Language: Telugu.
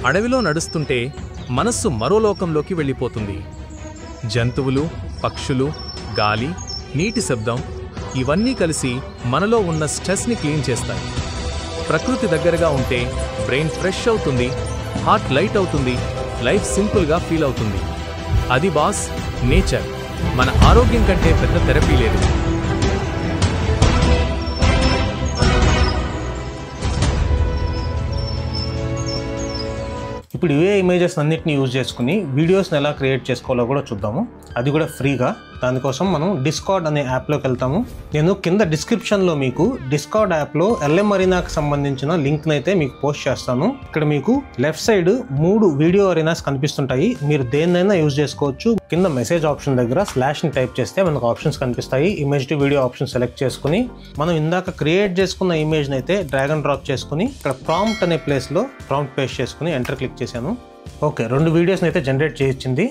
అడవిలో నడుస్తుంటే మనస్సు మరో లోకంలోకి వెళ్ళిపోతుంది. జంతువులు, పక్షులు, గాలి, నీటి శబ్దం ఇవన్నీ కలిసి మనలో ఉన్న స్ట్రెస్ని క్లీన్ చేస్తాయి. ప్రకృతి దగ్గరగా ఉంటే బ్రెయిన్ ఫ్రెష్ అవుతుంది, హార్ట్ లైట్ అవుతుంది, లైఫ్ సింపుల్గా ఫీల్ అవుతుంది. అది బాస్ నేచర్. మన ఆరోగ్యం కంటే పెద్ద థెరపీ లేదు. ఇప్పుడు ఇవే ఇమేజెస్ అన్నిటిని యూజ్ చేసుకుని వీడియోస్ని ఎలా క్రియేట్ చేసుకోవాలో కూడా చూద్దాము. అది కూడా ఫ్రీగా. దానికోసం మనం డిస్కార్డ్ అనే యాప్లోకి వెళ్తాము. నేను కింద డిస్క్రిప్షన్లో మీకు డిస్కార్డ్ యాప్లో ఎల్ఎం అరీనాకి సంబంధించిన లింక్ని అయితే మీకు పోస్ట్ చేస్తాను. ఇక్కడ మీకు లెఫ్ట్ సైడ్ 3 వీడియో అరీనాస్ కనిపిస్తుంటాయి. మీరు దేన్నైనా యూజ్ చేసుకోవచ్చు. కింద మెసేజ్ ఆప్షన్ దగ్గర స్లాష్ని టైప్ చేస్తే మనకు ఆప్షన్స్ కనిపిస్తాయి. Image to video option select చేసుకుని మనం ఇందాక క్రియేట్ చేసుకున్న ఇమేజ్ని అయితే డ్రాగ్ అండ్ డ్రాప్ చేసుకుని ఇక్కడ ప్రాంప్ట్ అనే ప్లేస్లో ప్రాంప్ట్ పేస్ట్ చేసుకుని ఎంటర్ క్లిక్ చేశాను. ఓకే, 2 వీడియోస్ని అయితే జనరేట్ చేయించింది.